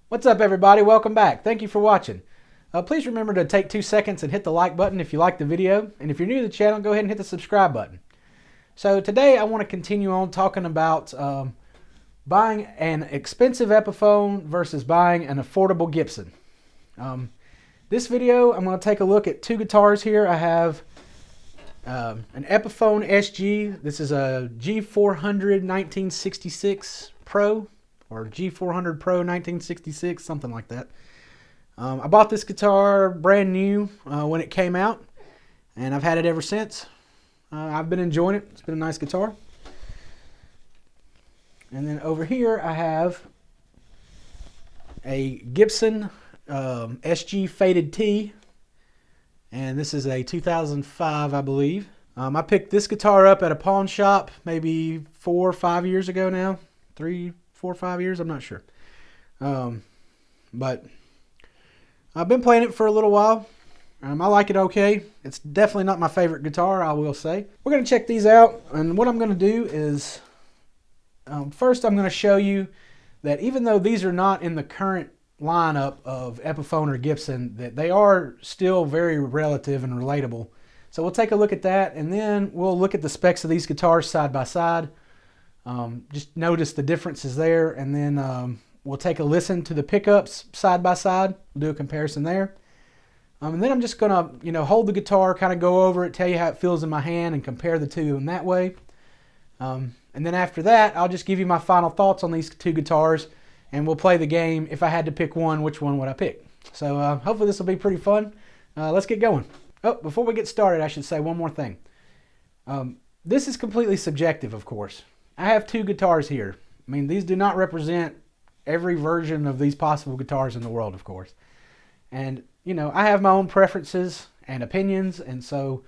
What's up, everybody? Welcome back. Thank you for watching. Please remember to take 2 seconds and hit the like button if you like the video. And if you're new to the channel, go ahead and hit the subscribe button. So today I want to continue on talking about buying an expensive Epiphone versus buying an affordable Gibson. This video, I'm going to take a look at 2 guitars here. I have an Epiphone SG. This is a G400 1966 Pro. Or G400 Pro 1966, something like that. I bought this guitar brand new when it came out, and I've had it ever since. I've been enjoying it. It's been a nice guitar. And then over here I have a Gibson SG Faded T, and this is a 2005, I believe. I picked this guitar up at a pawn shop maybe 4 or 5 years ago now. 3, 4 or 5 years, I'm not sure. But I've been playing it for a little while. I like it okay. It's definitely not my favorite guitar, I will say. We're going to check these out, and what I'm going to do is first I'm going to show you that even though these are not in the current lineup of Epiphone or Gibson, that they are still very relative and relatable. So we'll take a look at that, and then we'll look at the specs of these guitars side by side. Just notice the differences there, and then we'll take a listen to the pickups side by side. We'll do a comparison there. And then I'm just going to, hold the guitar, kind of go over it, tell you how it feels in my hand, and compare the two in that way. And then after that, I'll just give you my final thoughts on these 2 guitars, and we'll play the game. If I had to pick one, which one would I pick? So hopefully this will be pretty fun. Let's get going. Oh, before we get started, I should say one more thing. This is completely subjective, of course. I have 2 guitars here. I mean, these do not represent every version of these possible guitars in the world, of course. And, I have my own preferences and opinions, and so,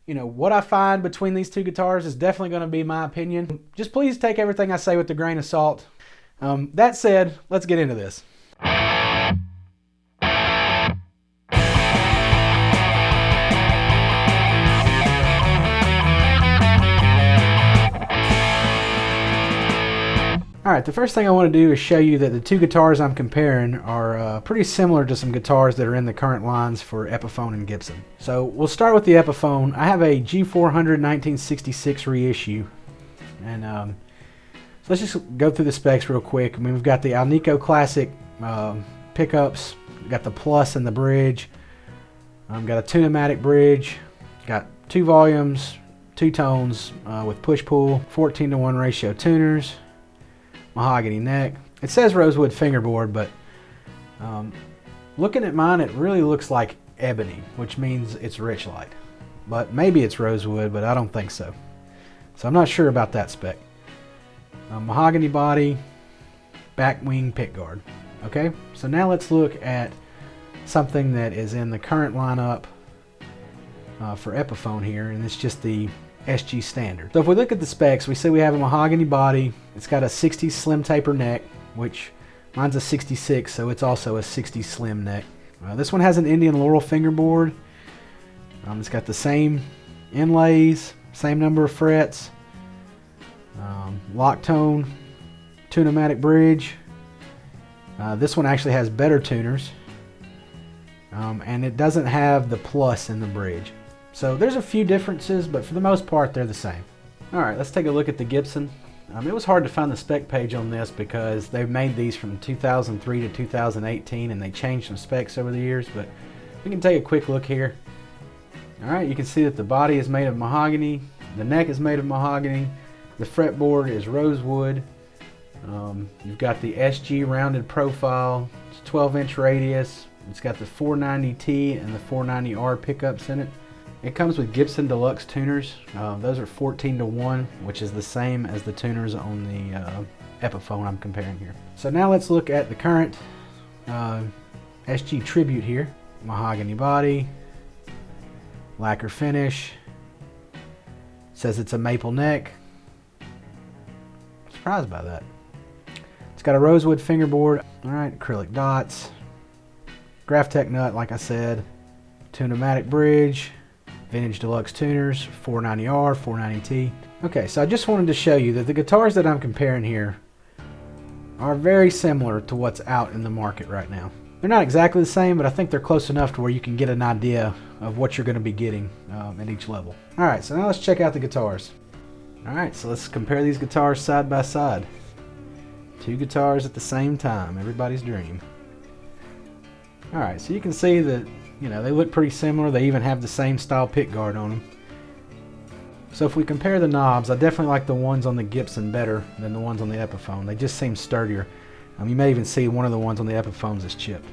what I find between these 2 guitars is definitely going to be my opinion. Just please take everything I say with a grain of salt. That said, let's get into this. Alright, the first thing I want to do is show you that the 2 guitars I'm comparing are pretty similar to some guitars that are in the current lines for Epiphone and Gibson. So we'll start with the Epiphone. I have a G400 1966 reissue, and so let's just go through the specs real quick. I mean, we've got the Alnico Classic pickups, we've got the Plus and the bridge, got a Tune-o-matic bridge, got 2 volumes, 2 tones with push-pull, 14:1 ratio tuners, mahogany neck. It says rosewood fingerboard, but looking at mine, it really looks like ebony, which means it's Richlite. But maybe it's rosewood, but I don't think so. So I'm not sure about that spec. Mahogany body, back wing pickguard. Okay, so now let's look at something that is in the current lineup for Epiphone here, and it's just the SG Standard. So if we look at the specs, we see we have a mahogany body. It's got a 60 slim taper neck, which mine's a 66, so it's also a 60 slim neck. This one has an Indian Laurel fingerboard. It's got the same inlays, same number of frets, lock tone, Tune-o-matic bridge. This one actually has better tuners, and it doesn't have the plus in the bridge. So there's a few differences, but for the most part they're the same. Alright, let's take a look at the Gibson. It was hard to find the spec page on this because they've made these from 2003 to 2018, and they changed some specs over the years, but we can take a quick look here. Alright, you can see that the body is made of mahogany, the neck is made of mahogany, the fretboard is rosewood. You've got the SG rounded profile, it's 12-inch radius, it's got the 490T and the 490R pickups in it. It comes with Gibson Deluxe tuners. Those are 14:1, which is the same as the tuners on the Epiphone I'm comparing here. So now let's look at the current SG Tribute here. Mahogany body, lacquer finish. Says it's a maple neck. Surprised by that. It's got a rosewood fingerboard. Alright, acrylic dots. Graphtec nut, like I said. Tune-o-matic bridge. Vintage Deluxe tuners, 490R, 490T. Okay, so I just wanted to show you that the guitars that I'm comparing here are very similar to what's out in the market right now. They're not exactly the same, but I think they're close enough to where you can get an idea of what you're going to be getting at each level. Alright, so now let's check out the guitars. Alright, so let's compare these guitars side by side. Two guitars at the same time, everybody's dream. Alright, so you can see that, you know, they look pretty similar. They even have the same style pick guard on them. So if we compare the knobs, I definitely like the ones on the Gibson better than the ones on the Epiphone. They just seem sturdier. You may even see one of the ones on the Epiphones is chipped.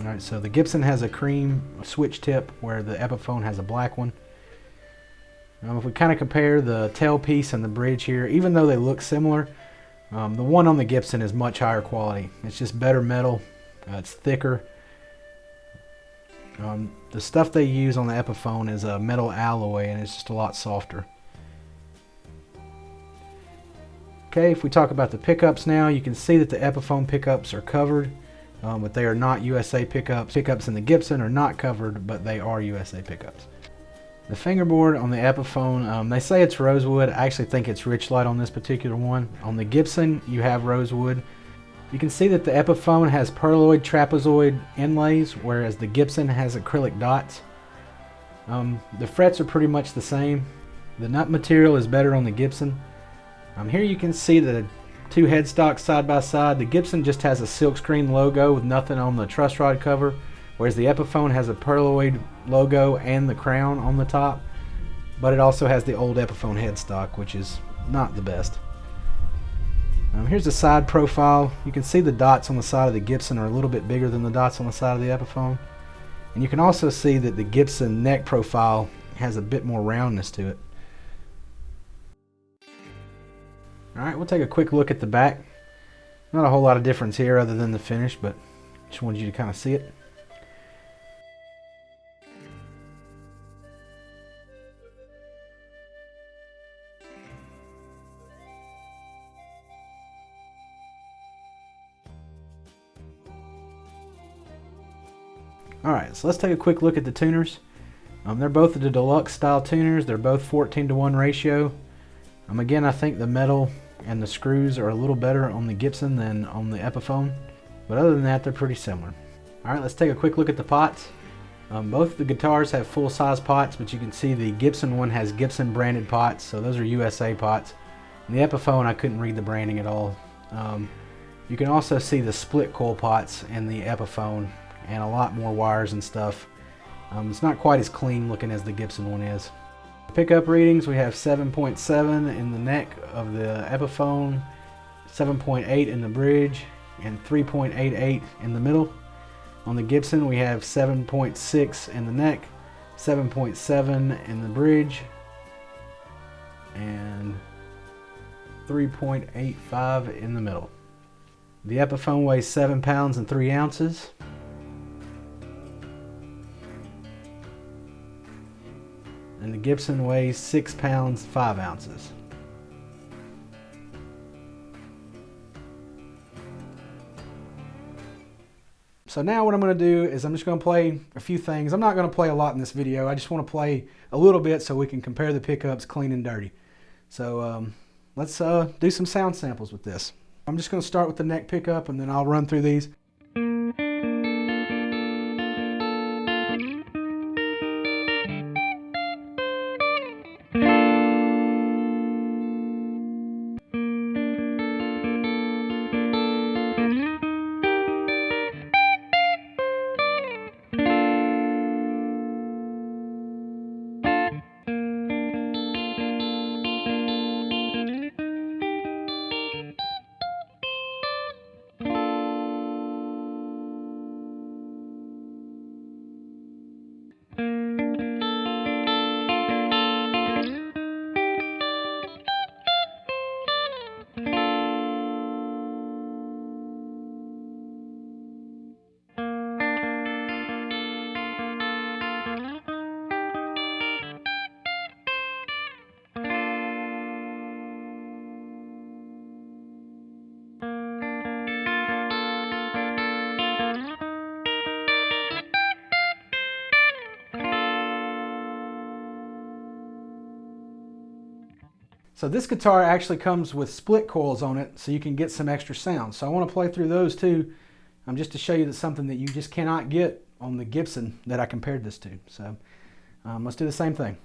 Alright, so the Gibson has a cream switch tip where the Epiphone has a black one. If we kind of compare the tailpiece and the bridge here, even though they look similar, the one on the Gibson is much higher quality. It's just better metal, it's thicker. The stuff they use on the Epiphone is a metal alloy and it's just a lot softer. Okay, if we talk about the pickups now, you can see that the Epiphone pickups are covered, but they are not USA pickups. Pickups in the Gibson are not covered, but they are USA pickups. The fingerboard on the Epiphone, they say it's rosewood. I actually think it's Richlight on this particular one. On the Gibson, you have rosewood. You can see that the Epiphone has perloid trapezoid inlays, whereas the Gibson has acrylic dots. The frets are pretty much the same. The nut material is better on the Gibson. Here you can see the two headstocks side by side. The Gibson just has a silkscreen logo with nothing on the truss rod cover, whereas the Epiphone has a perloid logo and the crown on the top, but it also has the old Epiphone headstock, which is not the best. Here's the side profile. You can see the dots on the side of the Gibson are a little bit bigger than the dots on the side of the Epiphone, and you can also see that the Gibson neck profile has a bit more roundness to it. Alright, we'll take a quick look at the back. Not a whole lot of difference here other than the finish, but just wanted you to kind of see it. Alright, so let's take a quick look at the tuners. They're both the deluxe style tuners. They're both 14:1 ratio. Again, I think the metal and the screws are a little better on the Gibson than on the Epiphone, but other than that, they're pretty similar. Alright, let's take a quick look at the pots. Both the guitars have full-size pots, but you can see the Gibson one has Gibson branded pots, so those are USA pots. And the Epiphone, I couldn't read the branding at all. You can also see the split coil pots in the Epiphone and a lot more wires and stuff. It's not quite as clean looking as the Gibson one is. Pickup readings, we have 7.7 in the neck of the Epiphone, 7.8 in the bridge, and 3.88 in the middle. On the Gibson, we have 7.6 in the neck, 7.7 in the bridge, and 3.85 in the middle. The Epiphone weighs 7 pounds and 3 ounces. And the Gibson weighs 6 pounds 5 ounces. So now what I'm going to do is I'm just going to play a few things. I'm not going to play a lot in this video. I just want to play a little bit so we can compare the pickups clean and dirty. So let's do some sound samples with this. I'm just going to start with the neck pickup and then I'll run through these. So this guitar actually comes with split coils on it, so you can get some extra sound. So I want to play through those too, just to show you that's something that you just cannot get on the Gibson that I compared this to. So let's do the same thing.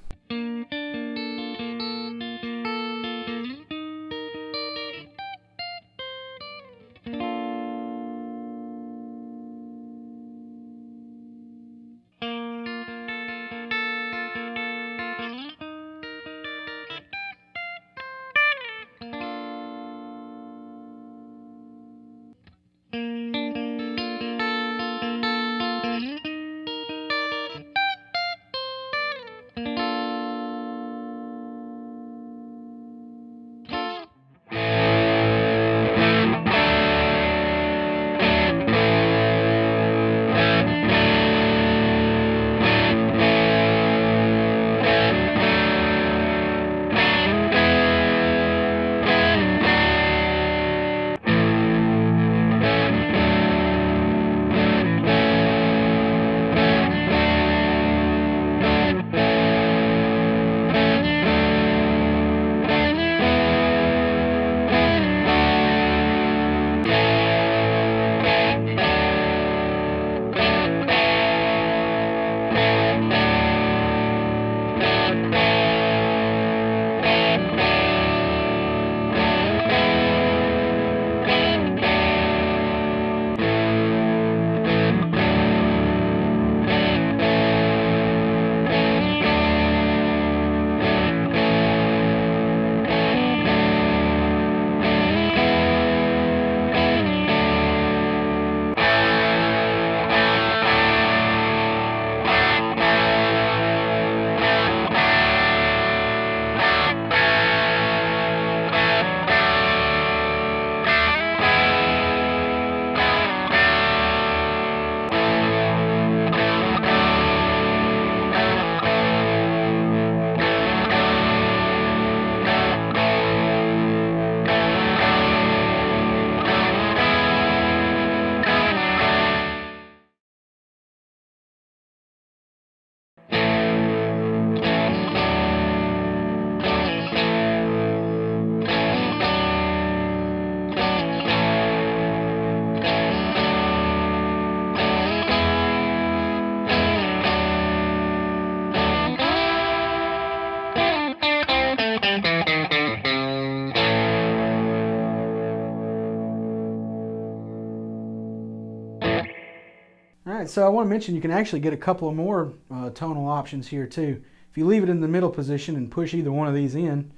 Alright, so I want to mention you can actually get a couple of more tonal options here too. If you leave it in the middle position and push either one of these in,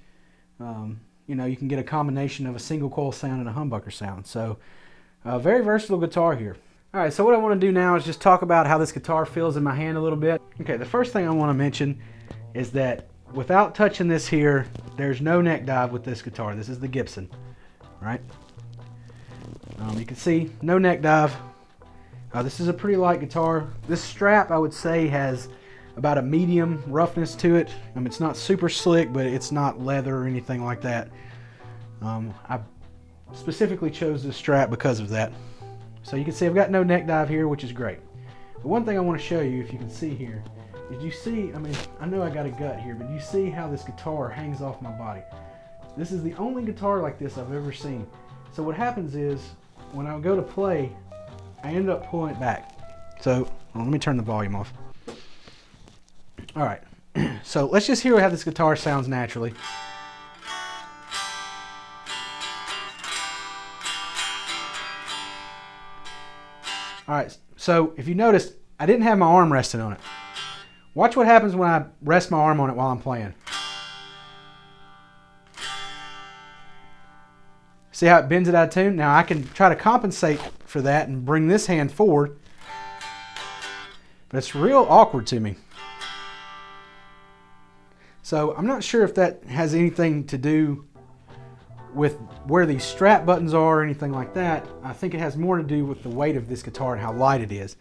you know, you can get a combination of a single coil sound and a humbucker sound. So very versatile guitar here. Alright, so what I want to do now is just talk about how this guitar feels in my hand a little bit. Okay, the first thing I want to mention is that without touching this here, there's no neck dive with this guitar. This is the Gibson, right? You can see no neck dive. This is a pretty light guitar. This strap, I would say, has about a medium roughness to it. It's not super slick, but it's not leather or anything like that. I specifically chose this strap because of that. So you can see I've got no neck dive here, which is great. But one thing I want to show you, if you can see here, is you see, I know I got a gut here, but you see how this guitar hangs off my body. This is the only guitar like this I've ever seen. So what happens is, when I go to play, I end up pulling it back. So let me turn the volume off. All right, so let's just hear how this guitar sounds naturally. All right, so if you noticed, I didn't have my arm resting on it. Watch what happens when I rest my arm on it while I'm playing. See how it bends it out of tune? Now I can try to compensate for that and bring this hand forward, but it's real awkward to me. So I'm not sure if that has anything to do with where these strap buttons are or anything like that. I think it has more to do with the weight of this guitar and how light it is.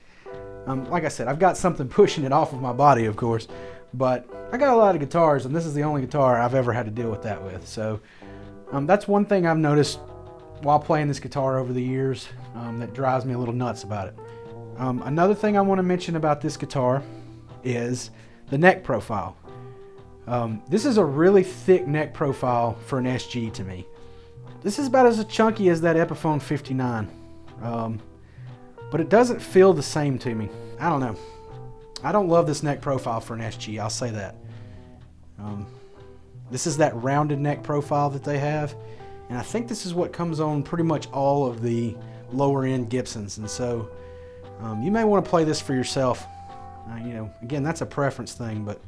Like I said, I've got something pushing it off of my body, of course, but I got a lot of guitars, and this is the only guitar I've ever had to deal with that with. So that's one thing I've noticed while playing this guitar over the years that drives me a little nuts about it. Another thing I want to mention about this guitar is the neck profile. This is a really thick neck profile for an SG to me. This is about as chunky as that Epiphone 59, but it doesn't feel the same to me. I don't know. I don't love this neck profile for an SG, I'll say that. This is that rounded neck profile that they have, and I think this is what comes on pretty much all of the lower end Gibsons, and so you may want to play this for yourself. You know, again, that's a preference thing, but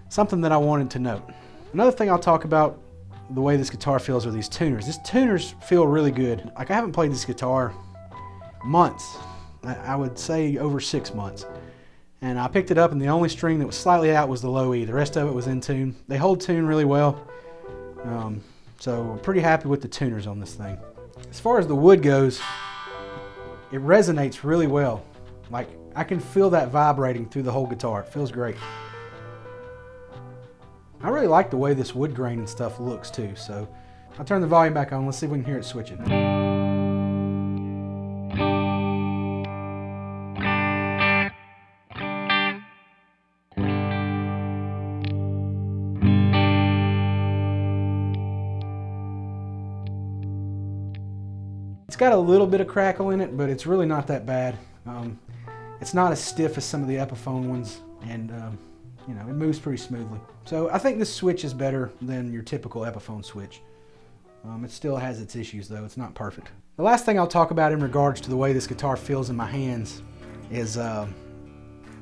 something that I wanted to note. Another thing I'll talk about the way this guitar feels are these tuners. These tuners feel really good. Like, I haven't played this guitar months. I would say over 6 months. And I picked it up and the only string that was slightly out was the low E. The rest of it was in tune. They hold tune really well. So I'm pretty happy with the tuners on this thing. As far as the wood goes, it resonates really well. Like, I can feel that vibrating through the whole guitar. It feels great. I really like the way this wood grain and stuff looks too, so I'll turn the volume back on. Let's see if we can hear it switching. It's got a little bit of crackle in it, but it's really not that bad. It's not as stiff as some of the Epiphone ones, and you know, it moves pretty smoothly. So I think this switch is better than your typical Epiphone switch. It still has its issues though, it's not perfect. The last thing I'll talk about in regards to the way this guitar feels in my hands is the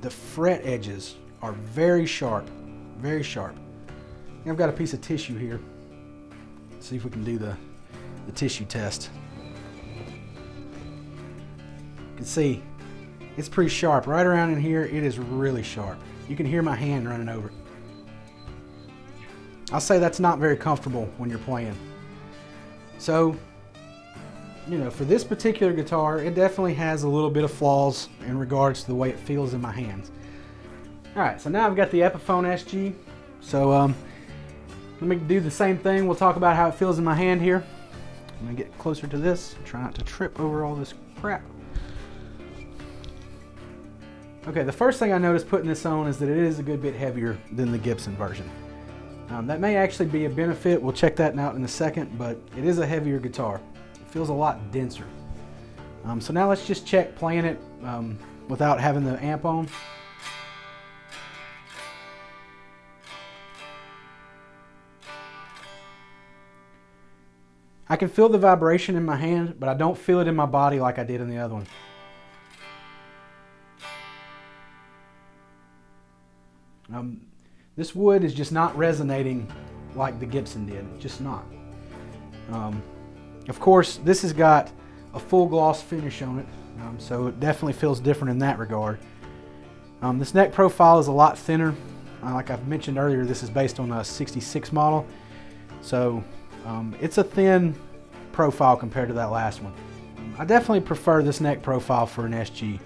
fret edges are very sharp, very sharp. I've got a piece of tissue here. Let's see if we can do the tissue test. You can see it's pretty sharp. Right around in here, it is really sharp. You can hear my hand running over it. I'll say that's not very comfortable when you're playing. So, you know, for this particular guitar, it definitely has a little bit of flaws in regards to the way it feels in my hands. Alright, so now I've got the Epiphone SG. So, let me do the same thing. We'll talk about how it feels in my hand here. I'm going to get closer to this. Try not to trip over all this crap. Okay, the first thing I noticed putting this on is that it is a good bit heavier than the Gibson version. That may actually be a benefit. We'll check that out in a second, but it is a heavier guitar. It feels a lot denser. So now let's just check playing it without having the amp on. I can feel the vibration in my hand, but I don't feel it in my body like I did in the other one. This wood is just not resonating like the Gibson did, just not. Of course, this has got a full gloss finish on it, so it definitely feels different in that regard. This neck profile is a lot thinner. Like I've mentioned earlier, this is based on a 66 model, so it's a thin profile compared to that last one. I definitely prefer this neck profile for an SG.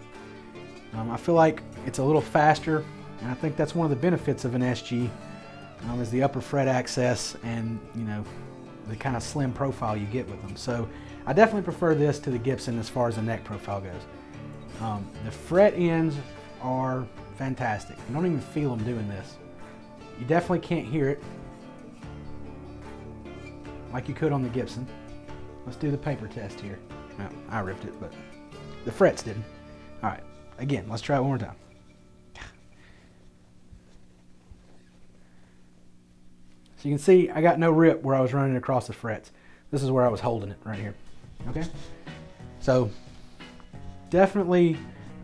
I feel like it's a little faster. And I think that's one of the benefits of an SG is the upper fret access and, you know, the kind of slim profile you get with them. So I definitely prefer this to the Gibson as far as the neck profile goes. The fret ends are fantastic. You don't even feel them doing this. You definitely can't hear it like you could on the Gibson. Let's do the paper test here. No, I ripped it, but the frets didn't. All right, again, let's try it one more time. So you can see I got no rip where I was running across the frets. This is where I was holding it right here. Okay? So definitely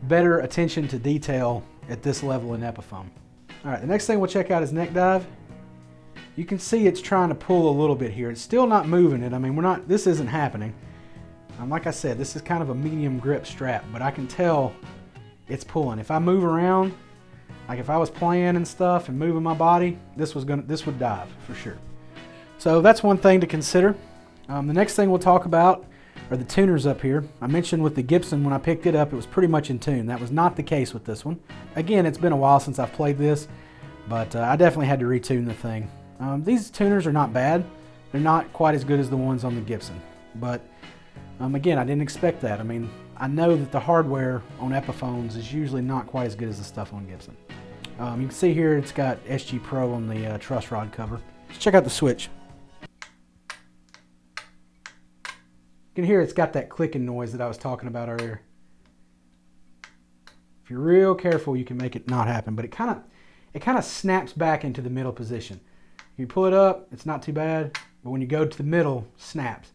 better attention to detail at this level in Epiphone. Alright, the next thing we'll check out is neck dive. You can see it's trying to pull a little bit here. It's still not moving it. I mean, this isn't happening. Like I said, this is kind of a medium grip strap, but I can tell it's pulling. If I move around, like if I was playing and stuff and moving my body, this would dive for sure. So that's one thing to consider. The next thing we'll talk about are the tuners up here. I mentioned with the Gibson when I picked it up, it was pretty much in tune. That was not the case with this one. Again, it's been a while since I've played this, but I definitely had to retune the thing. These tuners are not bad. They're not quite as good as the ones on the Gibson, but again, I didn't expect that. I mean, I know that the hardware on Epiphones is usually not quite as good as the stuff on Gibson. You can see here it's got SG Pro on the truss rod cover. Let's check out the switch. You can hear it's got that clicking noise that I was talking about earlier. If you're real careful, you can make it not happen, but it kind of snaps back into the middle position. If you pull it up, it's not too bad, but when you go to the middle, snaps.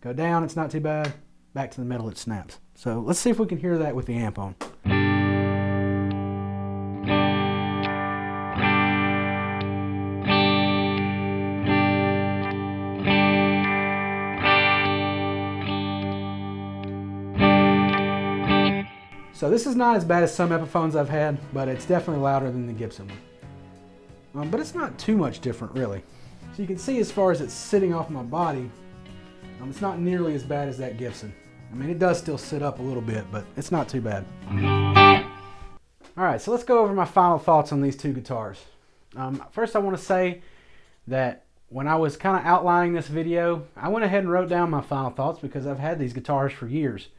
Go down, it's not too bad. Back to the middle, it snaps. So let's see if we can hear that with the amp on. So this is not as bad as some Epiphones I've had, but it's definitely louder than the Gibson one. But it's not too much different, really. So you can see as far as it's sitting off my body, it's not nearly as bad as that Gibson. I mean, it does still sit up a little bit, but it's not too bad. Alright, so let's go over my final thoughts on these two guitars. First I want to say that when I was kind of outlining this video, I went ahead and wrote down my final thoughts because I've had these guitars for years.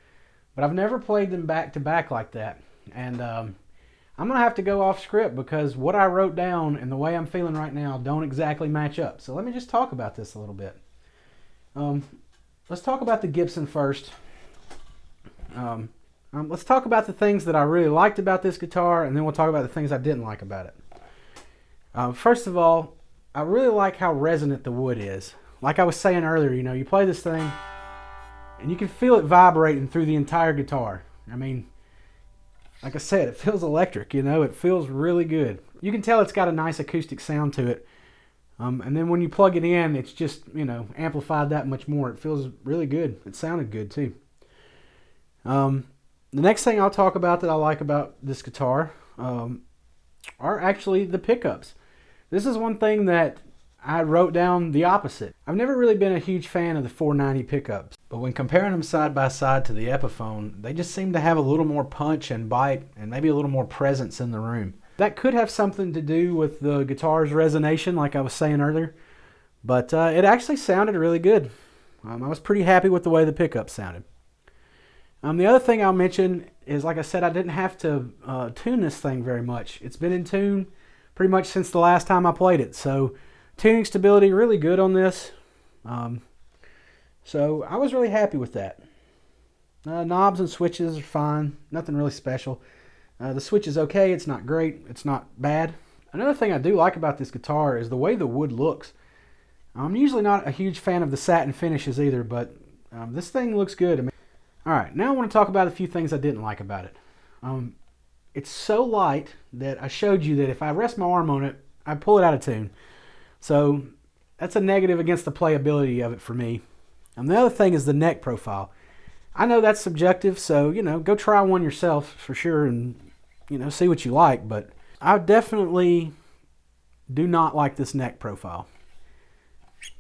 But I've never played them back to back like that. And I'm going to have to go off script because what I wrote down and the way I'm feeling right now don't exactly match up. So let me just talk about this a little bit. Let's talk about the Gibson first. Let's talk about the things that I really liked about this guitar, and then we'll talk about the things I didn't like about it. First of all, I really like how resonant the wood is. Like I was saying earlier, you know, you play this thing, and you can feel it vibrating through the entire guitar. I mean, like I said, it feels electric, you know, it feels really good. You can tell it's got a nice acoustic sound to it. And then when you plug it in, it's just, you know, amplified that much more. It feels really good. It sounded good too. The next thing I'll talk about that I like about this guitar are actually the pickups. This is one thing that I wrote down the opposite. I've never really been a huge fan of the 490 pickups, but when comparing them side by side to the Epiphone, they just seem to have a little more punch and bite and maybe a little more presence in the room. That could have something to do with the guitar's resonation, like I was saying earlier, but it actually sounded really good. I was pretty happy with the way the pickups sounded. The other thing I'll mention is, like I said, I didn't have to tune this thing very much. It's been in tune pretty much since the last time I played it, so tuning stability really good on this. So I was really happy with that. Knobs and switches are fine, nothing really special. The switch is okay, it's not great, it's not bad. Another thing I do like about this guitar is the way the wood looks. I'm usually not a huge fan of the satin finishes either, but this thing looks good. I mean, alright, now I want to talk about a few things I didn't like about it. It's so light that I showed you that if I rest my arm on it, I pull it out of tune. So that's a negative against the playability of it for me. And the other thing is the neck profile. I know that's subjective, so, you know, go try one yourself for sure and, you know, see what you like. But I definitely do not like this neck profile.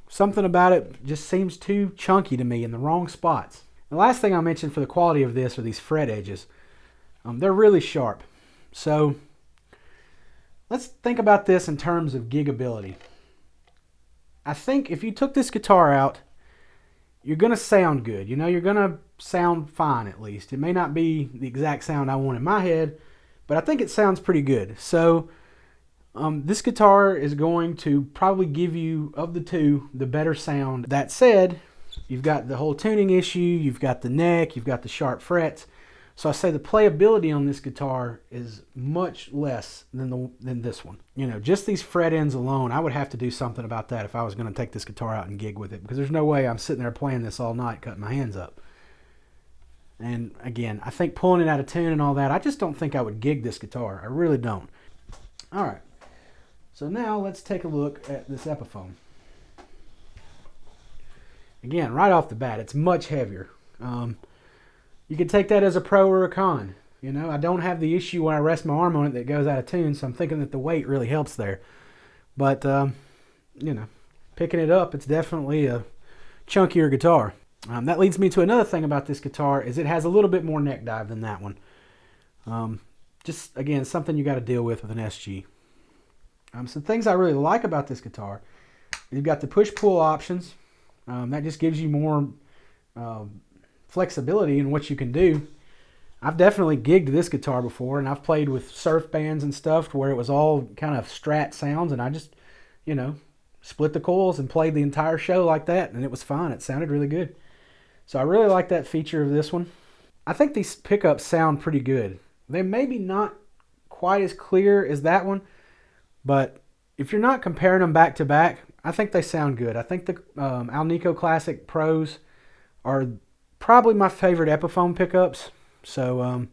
Something about it just seems too chunky to me in the wrong spots. The last thing I'll mention for the quality of this are these fret edges. They're really sharp. So let's think about this in terms of gigability. I think if you took this guitar out, you're going to sound good. You know, you're going to sound fine at least. It may not be the exact sound I want in my head, but I think it sounds pretty good. So this guitar is going to probably give you, of the two, the better sound. That said, you've got the whole tuning issue, you've got the neck, you've got the sharp frets. So I say the playability on this guitar is much less than this one. You know, just these fret ends alone, I would have to do something about that if I was going to take this guitar out and gig with it, because there's no way I'm sitting there playing this all night cutting my hands up. And again, I think pulling it out of tune and all that, I just don't think I would gig this guitar. I really don't. Alright, so now let's take a look at this Epiphone. Again, right off the bat, it's much heavier. You can take that as a pro or a con. You know, I don't have the issue when I rest my arm on it that goes out of tune, so I'm thinking that the weight really helps there. But, you know, picking it up, it's definitely a chunkier guitar. That leads me to another thing about this guitar, is it has a little bit more neck dive than that one. Just, again, something you got to deal with an SG. Some things I really like about this guitar, you've got the push-pull options. That just gives you more flexibility in what you can do. I've definitely gigged this guitar before, and I've played with surf bands and stuff where it was all kind of Strat sounds, and I just, you know, split the coils and played the entire show like that, and it was fine. It sounded really good. So I really like that feature of this one. I think these pickups sound pretty good. They may be not quite as clear as that one, but if you're not comparing them back to back, I think they sound good. I think the Alnico Classic Pros are probably my favorite Epiphone pickups. So,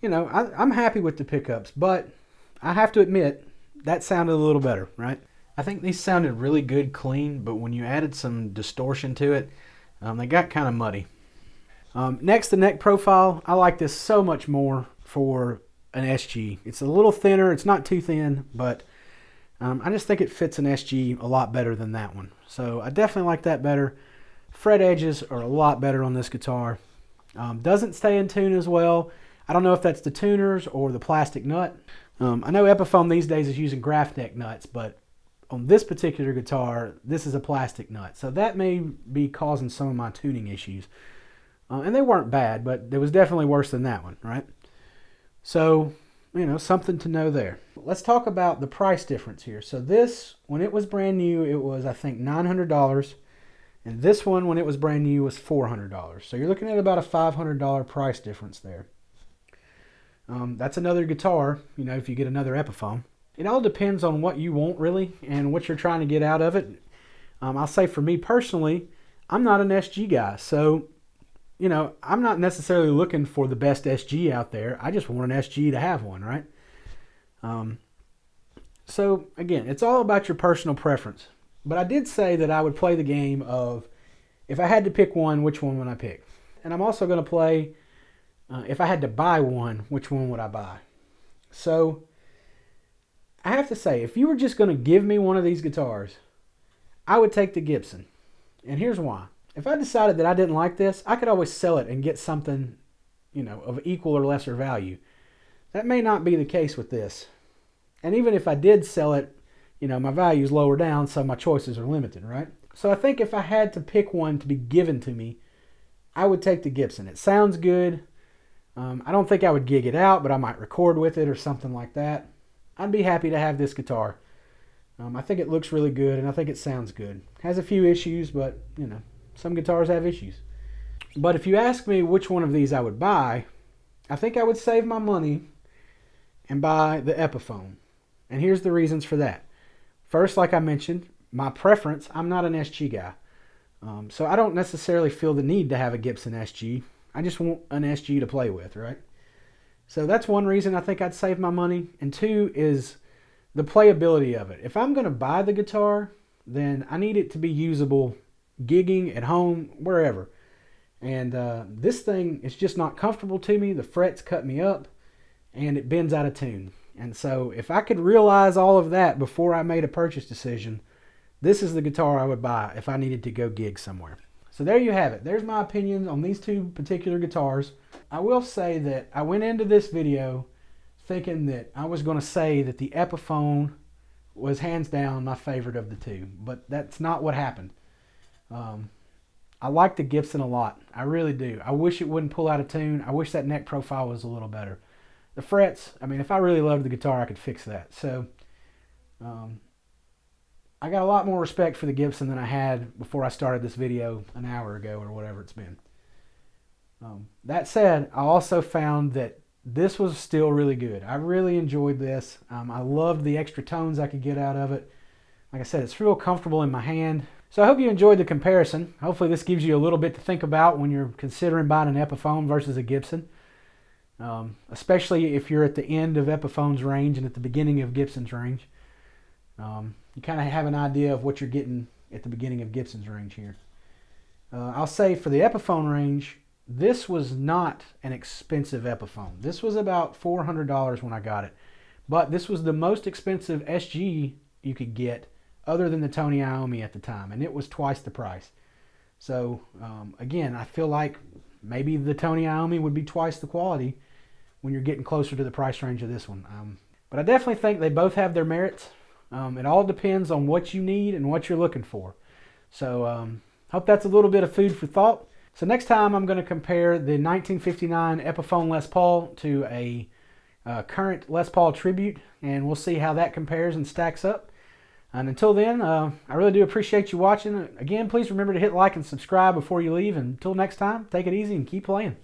you know, I'm happy with the pickups, but I have to admit, that sounded a little better, right? I think these sounded really good clean, but when you added some distortion to it, they got kind of muddy. Next, the neck profile. I like this so much more for an SG. It's a little thinner. It's not too thin, but I just think it fits an SG a lot better than that one. So I definitely like that better. Fret edges are a lot better on this guitar. Doesn't stay in tune as well. I don't know if that's the tuners or the plastic nut. I know Epiphone these days is using graft neck nuts, but on this particular guitar, this is a plastic nut. So that may be causing some of my tuning issues. And they weren't bad, but it was definitely worse than that one, right? So, you know, something to know there. Let's talk about the price difference here. So this, when it was brand new, it was, I think, $900. And this one, when it was brand new, was $400. So you're looking at about a $500 price difference there. That's another guitar, you know, if you get another Epiphone. It all depends on what you want, really, and what you're trying to get out of it. I'll say for me personally, I'm not an SG guy. So, you know, I'm not necessarily looking for the best SG out there. I just want an SG to have one, right? So, again, it's all about your personal preference. But I did say that I would play the game of, if I had to pick one, which one would I pick? And I'm also going to play, if I had to buy one, which one would I buy? So, I have to say, if you were just going to give me one of these guitars, I would take the Gibson. And here's why. If I decided that I didn't like this, I could always sell it and get something, you know, of equal or lesser value. That may not be the case with this. And even if I did sell it, you know, my value's lower down, so my choices are limited, right? So I think if I had to pick one to be given to me, I would take the Gibson. It sounds good. I don't think I would gig it out, but I might record with it or something like that. I'd be happy to have this guitar. I think it looks really good, and I think it sounds good. Has a few issues, but, you know, some guitars have issues. But if you ask me which one of these I would buy, I think I would save my money and buy the Epiphone. And here's the reasons for that. First, like I mentioned, my preference, I'm not an SG guy. So I don't necessarily feel the need to have a Gibson SG. I just want an SG to play with, right? So that's one reason I think I'd save my money. And two is the playability of it. If I'm going to buy the guitar, then I need it to be usable gigging, at home, wherever. And this thing is just not comfortable to me. The frets cut me up, and it bends out of tune. And so if I could realize all of that before I made a purchase decision, this is the guitar I would buy if I needed to go gig somewhere. So there you have it. There's my opinions on these two particular guitars. I will say that I went into this video thinking that I was going to say that the Epiphone was hands down my favorite of the two, but that's not what happened. I like the Gibson a lot. I really do. I wish it wouldn't pull out of tune. I wish that neck profile was a little better. The frets, I mean, if I really loved the guitar, I could fix that. So, I got a lot more respect for the Gibson than I had before I started this video an hour ago or whatever it's been. That said, I also found that this was still really good. I really enjoyed this. I loved the extra tones I could get out of it. Like I said, it's real comfortable in my hand. So I hope you enjoyed the comparison. Hopefully this gives you a little bit to think about when you're considering buying an Epiphone versus a Gibson. Especially if you're at the end of Epiphone's range and at the beginning of Gibson's range. You kind of have an idea of what you're getting at the beginning of Gibson's range here. I'll say for the Epiphone range, this was not an expensive Epiphone. This was about $400 when I got it. But this was the most expensive SG you could get other than the Tony Iommi at the time. And it was twice the price. So, again, I feel like maybe the Tony Iommi would be twice the quality when you're getting closer to the price range of this one. But I definitely think they both have their merits. It all depends on what you need and what you're looking for. So, hope that's a little bit of food for thought. So next time I'm going to compare the 1959 Epiphone Les Paul to a current Les Paul Tribute, and we'll see how that compares and stacks up. And until then, I really do appreciate you watching. Again, please remember to hit like and subscribe before you leave. And until next time, take it easy and keep playing.